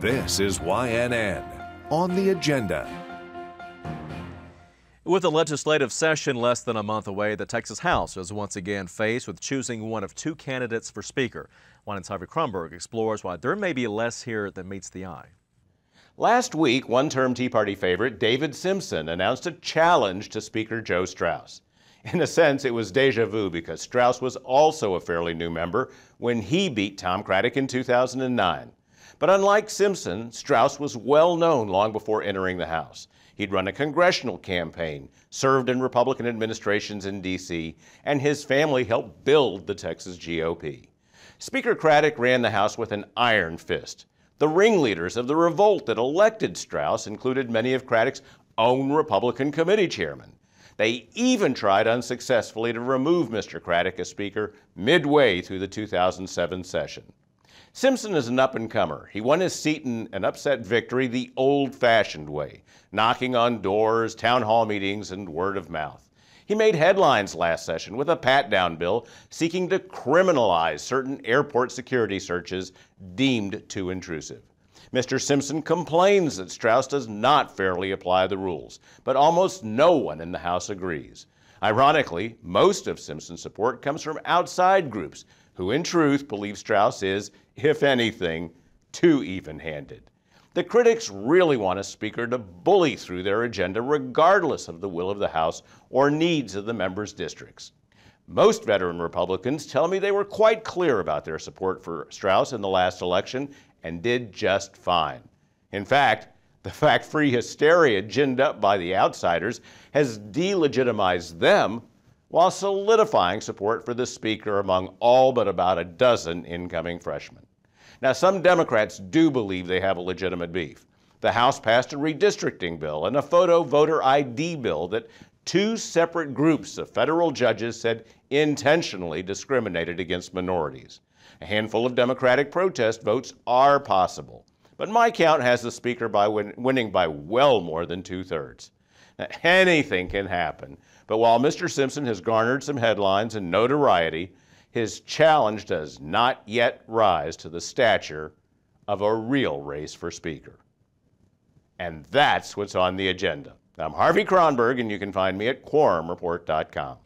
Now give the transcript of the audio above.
This is YNN on the agenda. With the legislative session less than a month away, the Texas House is once again faced with choosing one of two candidates for Speaker. YNN's Harvey Kronberg explores why there may be less here than meets the eye. Last week, one-term Tea Party favorite David Simpson announced a challenge to Speaker Joe Straus. In a sense, it was deja vu because Straus was also a fairly new member when he beat Tom Craddick in 2009. But unlike Simpson, Straus was well known long before entering the House. He'd run a congressional campaign, served in Republican administrations in D.C., and his family helped build the Texas GOP. Speaker Craddick ran the House with an iron fist. The ringleaders of the revolt that elected Straus included many of Craddick's own Republican committee chairmen. They even tried unsuccessfully to remove Mr. Craddick as Speaker midway through the 2007 session. Simpson is an up-and-comer. He won his seat in an upset victory the old-fashioned way, knocking on doors, town hall meetings, and word of mouth. He made headlines last session with a pat-down bill seeking to criminalize certain airport security searches deemed too intrusive. Mr. Simpson complains that Straus does not fairly apply the rules, but almost no one in the House agrees. Ironically, most of Simpson's support comes from outside groups who in truth believe Straus is, if anything, too even-handed. The critics really want a speaker to bully through their agenda regardless of the will of the House or needs of the members' districts. Most veteran Republicans tell me they were quite clear about their support for Straus in the last election and did just fine. In fact, the fact-free hysteria ginned up by the outsiders has delegitimized them while solidifying support for the speaker among all but about a dozen incoming freshmen. Now, some Democrats do believe they have a legitimate beef. The House passed a redistricting bill and a photo voter ID bill that two separate groups of federal judges said intentionally discriminated against minorities. A handful of Democratic protest votes are possible, but my count has the speaker winning by well more than 2/3. Now, anything can happen, but while Mr. Simpson has garnered some headlines and notoriety, his challenge does not yet rise to the stature of a real race for Speaker. And that's what's on the agenda. I'm Harvey Kronberg, and you can find me at quorumreport.com.